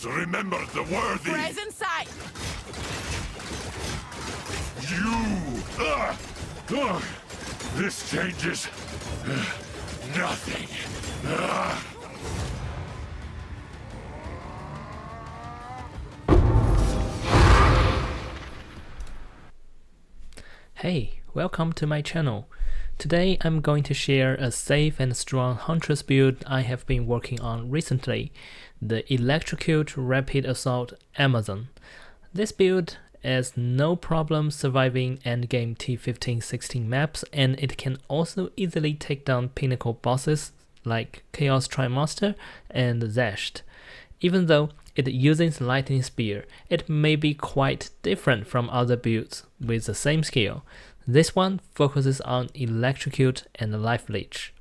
heroes remember the worthy. Present sight. This changes nothing. Hey, welcome to my channel. Today I'm going to share a safe and strong Huntress build I have been working on recently, the Electrocute Rapid Assault Amazon. This build has no problem surviving endgame T16 maps, and it can also easily take down pinnacle bosses like Chaos Trimaster and Zesht. Even though it uses Lightning Spear, it may be quite different from other builds with the same skill. This one focuses on Electrocute and Life Leech.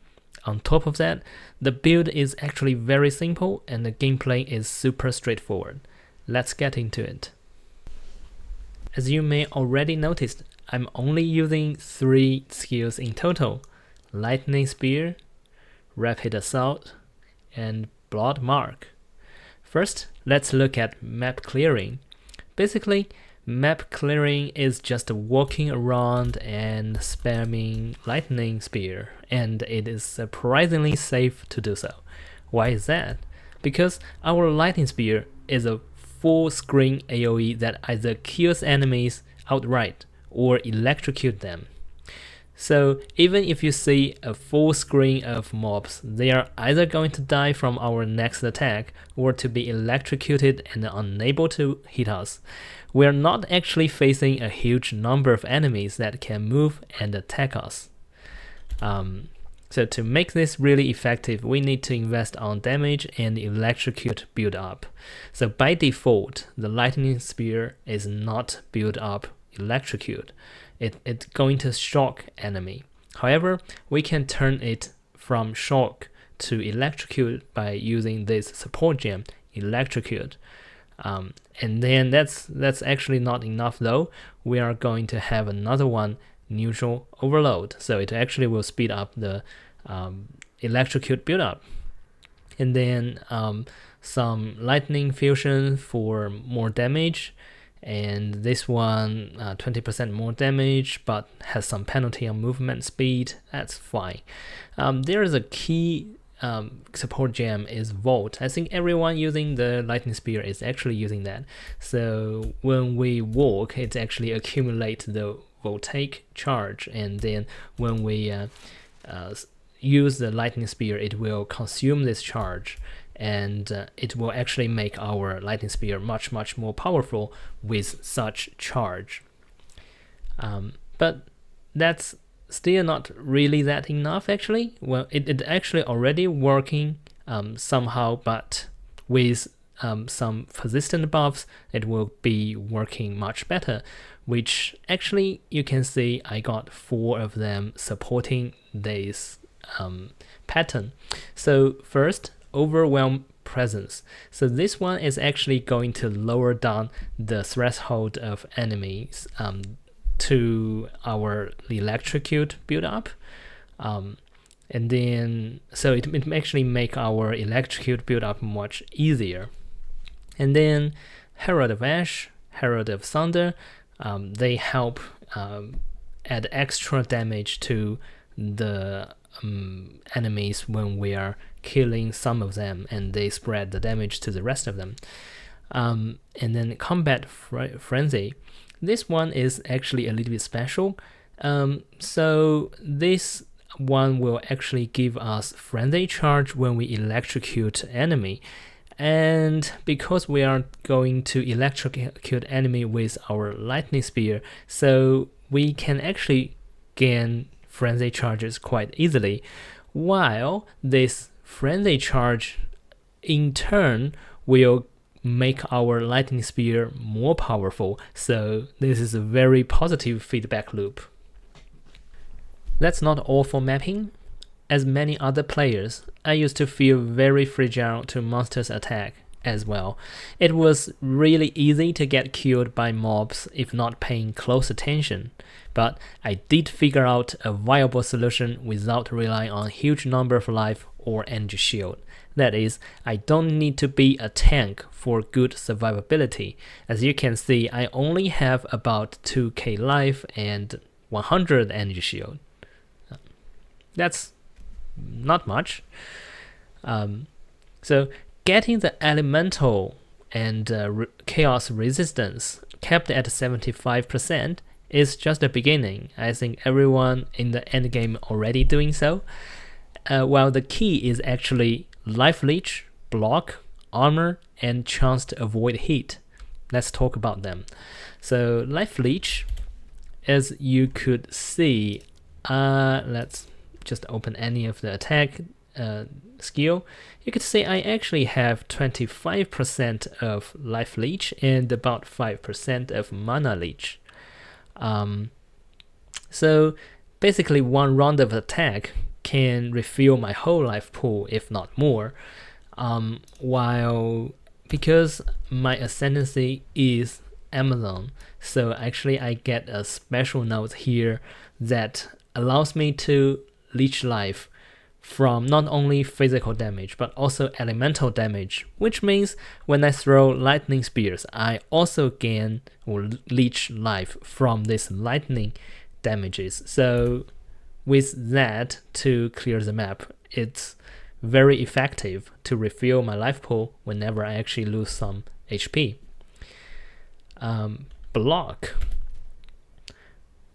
On top of that, the build is actually very simple and the gameplay is super straightforward. Let's get into it. As you may already noticed, I'm only using 3 skills in total: Lightning Spear, Rapid Assault, and Blood Mark. First, let's look at map clearing. Basically, map clearing is just walking around and spamming Lightning Spear, and it is surprisingly safe to do so. Why is that? Because our Lightning Spear is a full screen AoE that either kills enemies outright or electrocute them. So even if you see a full screen of mobs, they are either going to die from our next attack or to be electrocuted and unable to hit us. We are not actually facing a huge number of enemies that can move and attack us. So to make this really effective, we need to invest on damage and electrocute build up. So by default, the Lightning Spear is not build up electrocute. It's going to shock enemy. However, we can turn it from shock to electrocute by using this support gem, Electrocute. And then that's actually not enough though. We are going to have another one, Neutral Overload. So it actually will speed up the Electrocute build up. And then some Lightning Fusion for more damage. And this one 20% more damage but has some penalty on movement speed. That's fine. There is a key support gem is Volt. I think everyone using the Lightning Spear is actually using that. So when we walk, it actually accumulates the voltaic charge, and then when we use the Lightning Spear, it will consume this charge, and it will actually make our Lightning Spear much more powerful with such charge. But that's still not really that enough actually. Well, it actually already working somehow, but with some persistent buffs, it will be working much better, which actually you can see I got 4 of them supporting this pattern. So first, Overwhelm Presence. So this one is actually going to lower down the threshold of enemies to our Electrocute build up, and then so it actually make our Electrocute build up much easier. And then Herald of Ash, Herald of Thunder, they help add extra damage to the enemies when we are killing some of them, and they spread the damage to the rest of them. And then Combat Frenzy. This one is actually a little bit special. So this one will actually give us frenzy charge when we electrocute enemy. And because we are going to electrocute enemy with our Lightning Spear, so we can actually gain frenzy charges quite easily, while this frenzy charge in turn will make our Lightning Spear more powerful. So this is a very positive feedback loop. That's not all for mapping. As many other players, I used to feel very fragile to monsters' attack as well. It was really easy to get killed by mobs if not paying close attention, but I did figure out a viable solution without relying on a huge number of life or energy shield. That is, I don't need to be a tank for good survivability. As you can see, I only have about 2k life and 100 energy shield. That's not much. So getting the elemental and chaos resistance kept at 75% is just the beginning. I think everyone in the end game already doing so. While the key is actually life leech, block, armor, and chance to avoid heat. Let's talk about them. So life leech, as you could see, let's just open any of the attack skill. You could see I actually have 25% of life leech and about 5% of mana leech. So basically one round of attack can refill my whole life pool, if not more. While because my ascendancy is Amazon, so actually I get a special node here that allows me to leech life from not only physical damage but also elemental damage, which means when I throw lightning spears, I also gain or leech life from this lightning damages. So with that, to clear the map, it's very effective to refill my life pool whenever I actually lose some HP.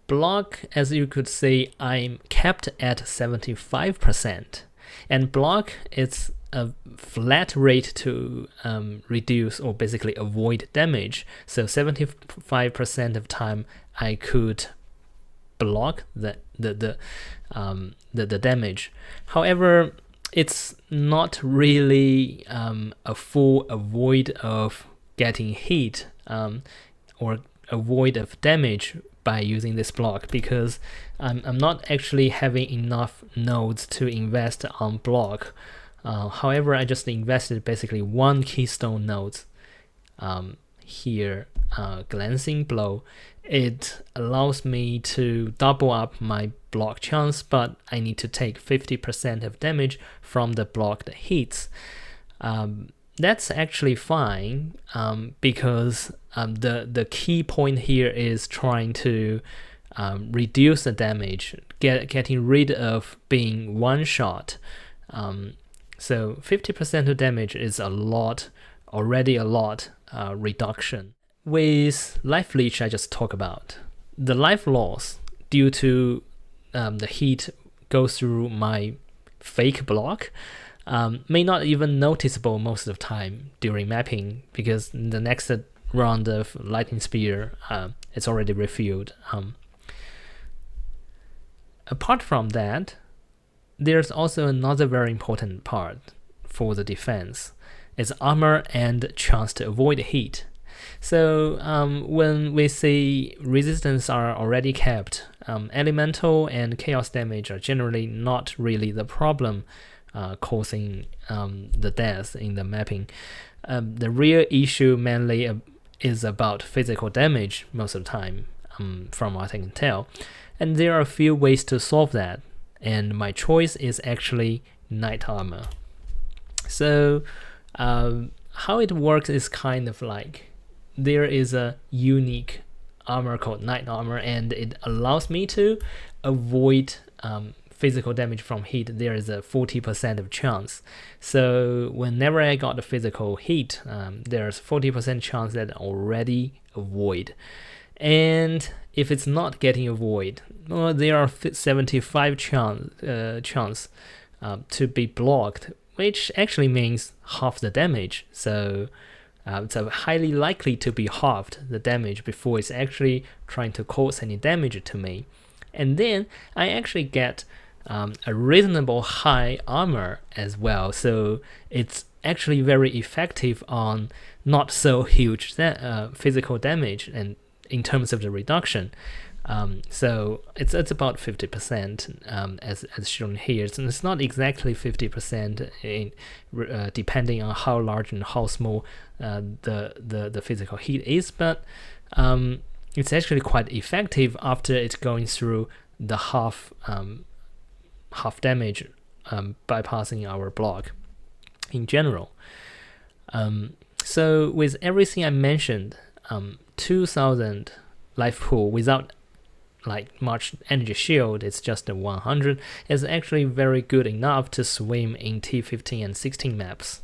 Block, as you could see, I'm kept at 75%. And block is a flat rate to reduce or basically avoid damage. So 75% of time I could block the damage. However, it's not really a full avoid of getting hit or avoid of damage by using this block, because I'm not actually having enough nodes to invest on block. However, I just invested basically one keystone node here, glancing blow. It allows me to double up my block chance, but I need to take 50% of damage from the blocked hits. That's actually fine, because the key point here is trying to reduce the damage, getting rid of being one shot. So 50% of damage is already a lot reduction. With life leech, I just talked about the life loss due to the heat goes through my fake block. May not even noticeable most of the time during mapping, because the next round of lightning spear it's already refilled. Apart from that, there's also another very important part for the defense. It's armor and chance to avoid heat. So when we see resistance are already kept, elemental and chaos damage are generally not really the problem causing the death in the mapping. The real issue mainly is about physical damage most of the time, from what I can tell. And there are a few ways to solve that, and my choice is actually Knight Armor. So how it works is kind of like there is a unique armor called Knight Armor, and it allows me to avoid physical damage from heat. There is a 40% of chance. So whenever I got the physical heat, there's 40% chance that I already avoid. And if it's not getting avoid, well, there are 75 chance to be blocked, which actually means half the damage. So it's highly likely to be halved the damage before it's actually trying to cause any damage to me. And then I actually get a reasonable high armor as well, so it's actually very effective on not so huge physical damage and in terms of the reduction. So it's about 50% as shown here. So it's not exactly 50% depending on how large and how small the physical heat is, but it's actually quite effective after it's going through the half damage bypassing our block in general. So with everything I mentioned, 2000 life pool without like much energy shield, it's just a 100, is actually very good enough to swim in T15 and 16 maps.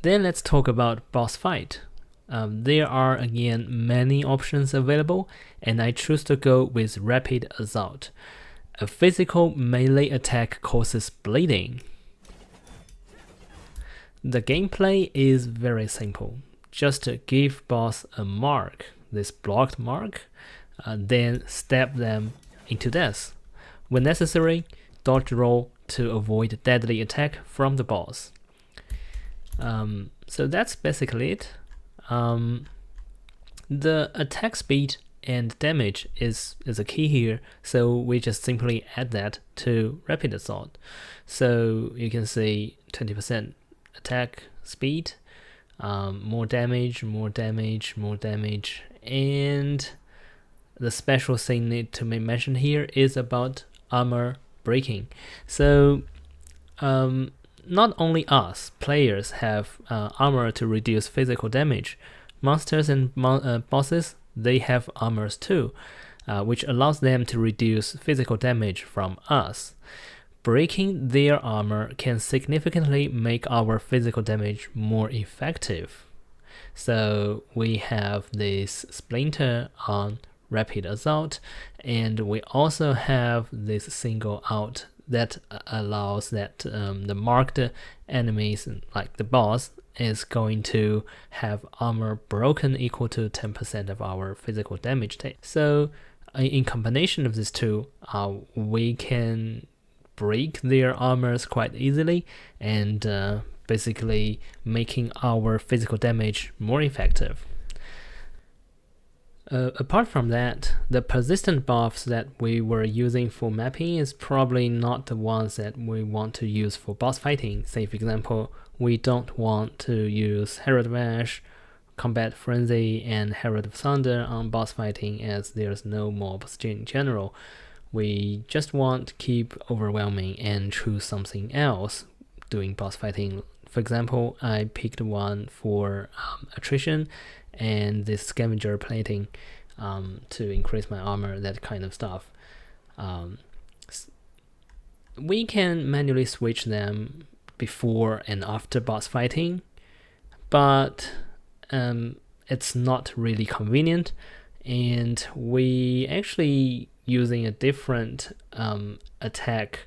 Then let's talk about boss fight. There are again many options available, and I choose to go with Rapid Assault. A physical melee attack causes bleeding. The gameplay is very simple. Just give boss a mark, this blocked mark, then stab them into death. When necessary, dodge roll to avoid deadly attack from the boss. So that's basically it. The attack speed and damage is a key here, so we just simply add that to Rapid Assault. So you can see 20% attack speed, more damage, and the special thing need to be mentioned here is about armor breaking. So not only us players have armor to reduce physical damage, monsters and bosses, they have armors too, which allows them to reduce physical damage from us. Breaking their armor can significantly make our physical damage more effective. So we have this splinter on Rapid Assault, and we also have this single out that allows that the marked enemies, like the boss, is going to have armor broken equal to 10% of our physical damage take. So in combination of these two, we can break their armors quite easily and basically making our physical damage more effective. Apart from that, the persistent buffs that we were using for mapping is probably not the ones that we want to use for boss fighting. Say for example, we don't want to use Herald of Ash, Combat Frenzy, and Herald of Thunder on boss fighting, as there's no mobs in general. We just want to keep overwhelming and choose something else doing boss fighting. For example, I picked one for attrition and this scavenger plating to increase my armor, that kind of stuff. We can manually switch them before and after boss fighting, but it's not really convenient, and we actually using a different attack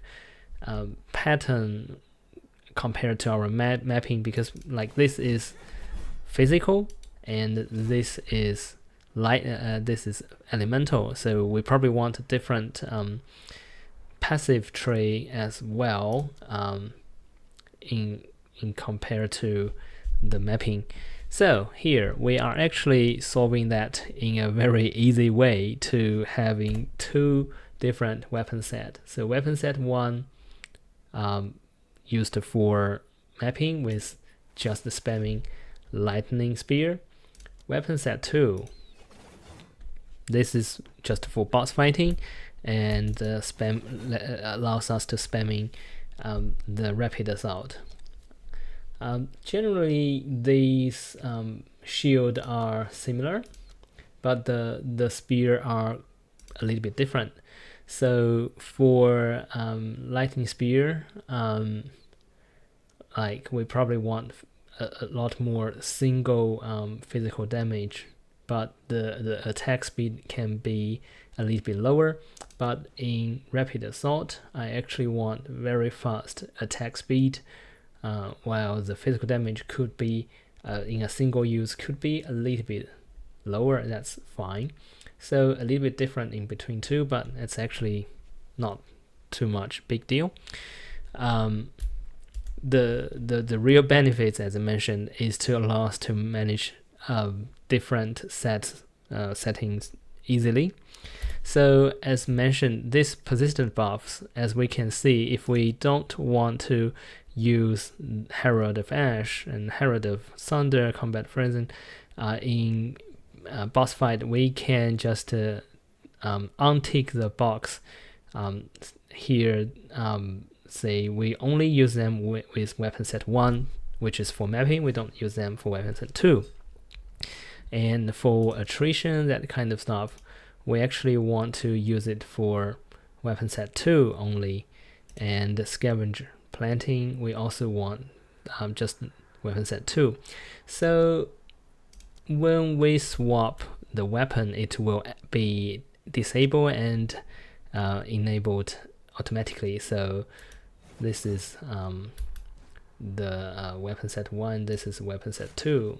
pattern compared to our mapping, because like this is physical and this is light, this is elemental, so we probably want a different passive tree as well in compared to the mapping. So here we are actually solving that in a very easy way to having two different weapon set. So weapon set 1 used for mapping with just spamming lightning spear. Weapon set 2, this is just for boss fighting, and spam allows us to spamming the Rapid Assault. Generally these shield are similar, but the spear are a little bit different. So for lightning spear, like we probably want a lot more single physical damage, but the attack speed can be a little bit lower. But in Rapid Assault, I actually want very fast attack speed, while the physical damage could be in a single use could be a little bit lower. That's fine. So a little bit different in between two, but it's actually not too much big deal. The real benefits, as I mentioned, is to allow us to manage different settings easily. So as mentioned, this persistent buffs, as we can see, if we don't want to use Herald of Ash and Herald of Thunder, Combat Frenzy in boss fight, we can just untick the box Here, say we only use them with weapon set 1, which is for mapping. We don't use them for weapon set 2. And for attrition, that kind of stuff, we actually want to use it for weapon set 2 only. And scavenger planting, we also want just weapon set 2. So when we swap the weapon, it will be disabled and enabled automatically. So this is the weapon set 1, this is weapon set 2.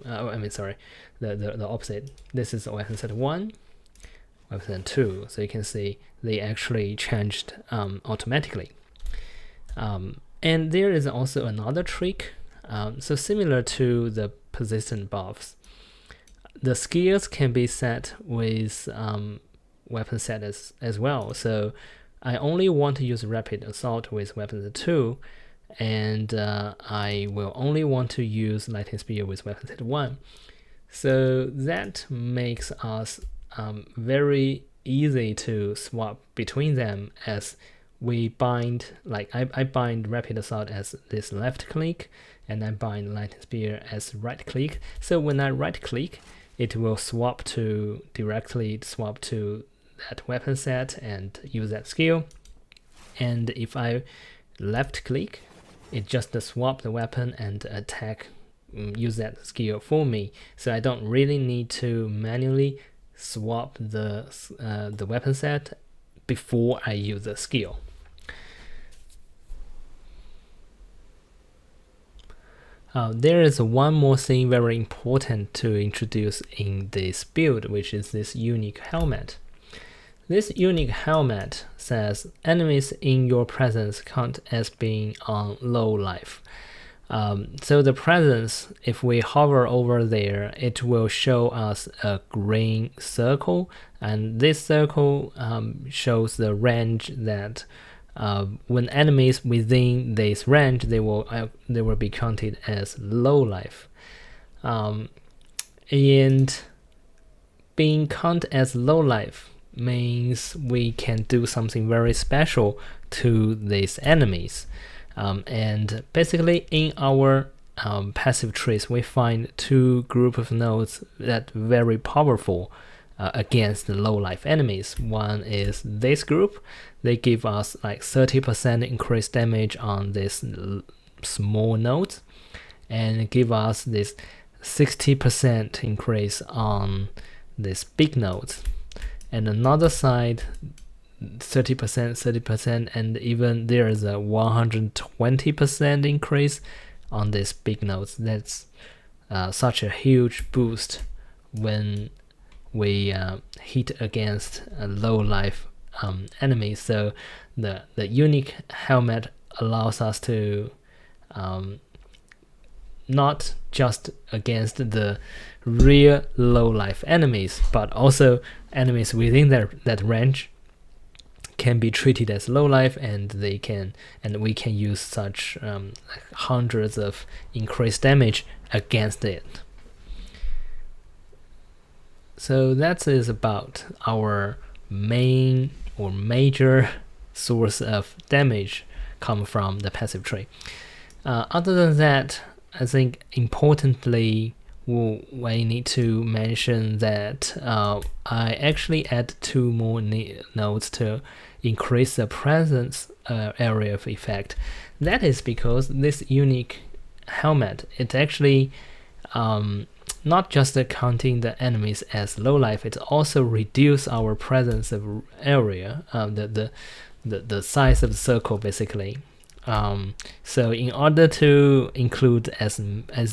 The opposite. This is weapon set 1, weapon set 2. So you can see they actually changed automatically. And there is also another trick. So similar to the persistent buffs, the skills can be set with weapon set as well. So I only want to use rapid assault with weapon set 2, and I will only want to use lightning spear with weapon set 1. So that makes us very easy to swap between them, as we bind, like I bind rapid assault as this left click, and I bind lightning spear as right click. So when I right click, it will directly swap to that weapon set and use that skill. And if I left click, it just swap the weapon and attack, use that skill for me. So I don't really need to manually swap the weapon set before I use the skill. There is one more thing very important to introduce in this build, which is this unique helmet. This unique helmet says enemies in your presence count as being on low life. So the presence, if we hover over there, it will show us a green circle, and this circle shows the range that when enemies within this range, they will be counted as low life. And being counted as low life means we can do something very special to these enemies. And basically in our passive trees, we find two group of nodes that are very powerful against the low life enemies. One is this group. They give us like 30% increased damage on this small nodes, and give us this 60% increase on this big nodes. And another side, 30%, and even there is a 120% increase on these big nodes. That's such a huge boost when we hit against a low life enemies. So the unique helmet allows us to not just against the real low life enemies, but also enemies within that range can be treated as low life, and we can use such hundreds of increased damage against it. So that is about our main or major source of damage come from the passive tree. Other than that, I think importantly, we need to mention that I actually add two more nodes to increase the presence area of effect. That is because this unique helmet, it actually not just counting the enemies as low life, it also reduce our presence of area, the size of the circle basically. So in order to include as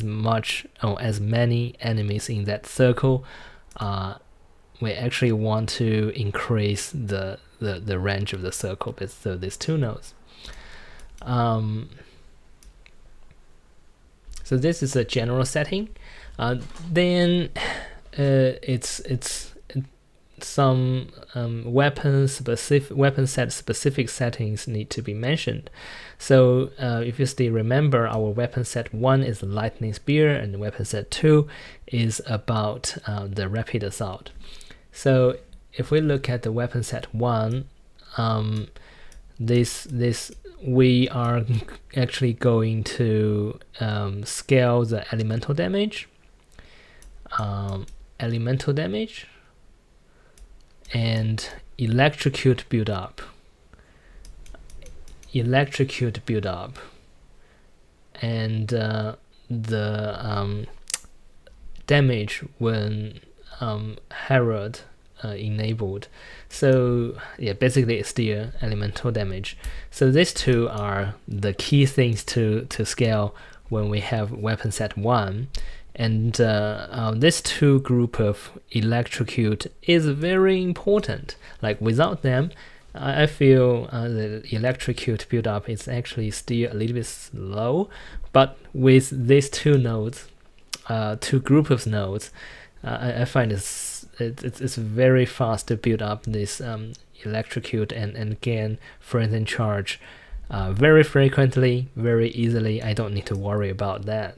much or as many enemies in that circle, we actually want to increase the range of the circle. So these two nodes. So this is a general setting. Then it's some weapon set specific settings need to be mentioned. So if you still remember, our weapon set 1 is lightning spear, and weapon set 2 is about the rapid assault. So if we look at the weapon set 1, this we are actually going to scale the elemental damage, and electrocute build up, and the damage when Herald enabled. So yeah, basically it's still elemental damage. So these two are the key things to scale when we have weapon set 1. And this two group of electrocute is very important. Like without them, I feel the electrocute build up is actually still a little bit slow. But with these two nodes, two group of nodes, I find it's very fast to build up this electrocute and gain frozen charge very frequently, very easily. I don't need to worry about that.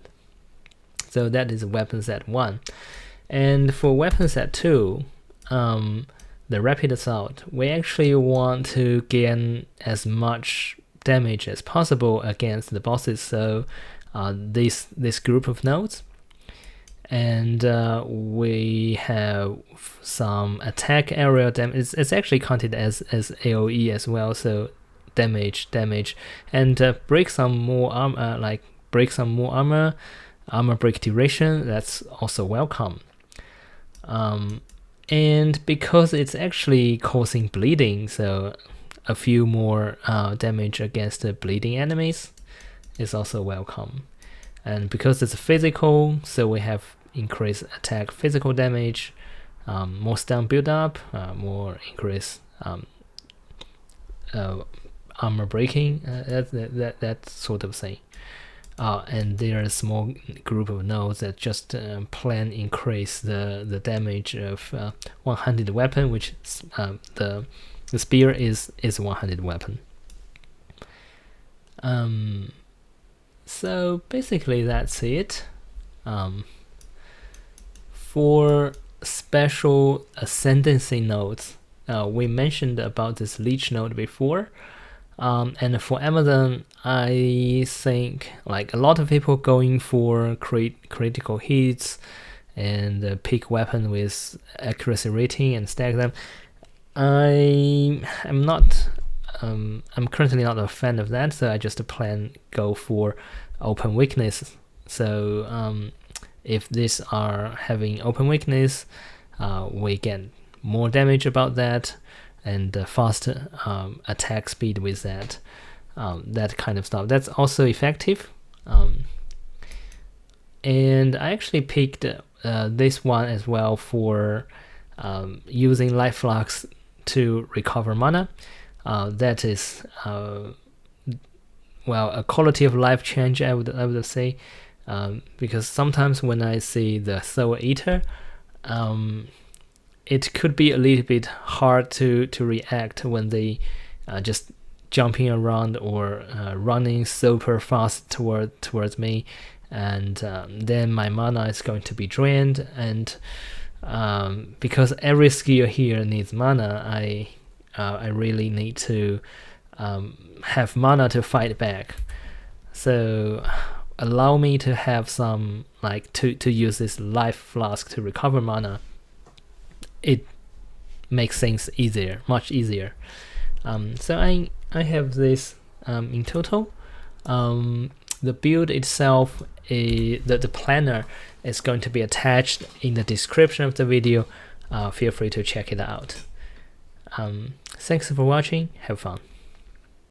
So that is weapon set 1. And for weapon set 2, the rapid assault, we actually want to gain as much damage as possible against the bosses. So this group of nodes, and we have some attack area damage. It's actually counted as AOE as well. So damage, and break some more armor, armor break duration. That's also welcome. And because it's actually causing bleeding, so a few more damage against the bleeding enemies is also welcome. And because it's physical, so we have increased attack physical damage, more stun build up, more increased armor breaking, that sort of thing. And there is a small group of nodes that just plan increase the damage of 100 weapon, which the spear is 100 weapon. So basically that's it. For special ascendancy nodes, we mentioned about this Leech node before. And for Amazon, I think like a lot of people going for critical hits and pick weapon with accuracy rating and stack them. I'm currently not a fan of that, so I just go for open weakness. So if these are having open weakness, we get more damage about that, and faster attack speed with that, that kind of stuff. That's also effective. And I actually picked this one as well for using Life Flux to recover mana. That is well, a quality of life change, I would say, because sometimes when I see the Soul Eater, it could be a little bit hard to react when they just jumping around or running super fast towards me, and then my mana is going to be drained. And because every skill here needs mana, I really need to have mana to fight back. So allow me to have some, like, to use this Life Flask to recover mana. It makes things easier, much easier. So I have this in total. The build itself, the planner is going to be attached in the description of the video. Feel free to check it out. Thanks for watching. Have fun.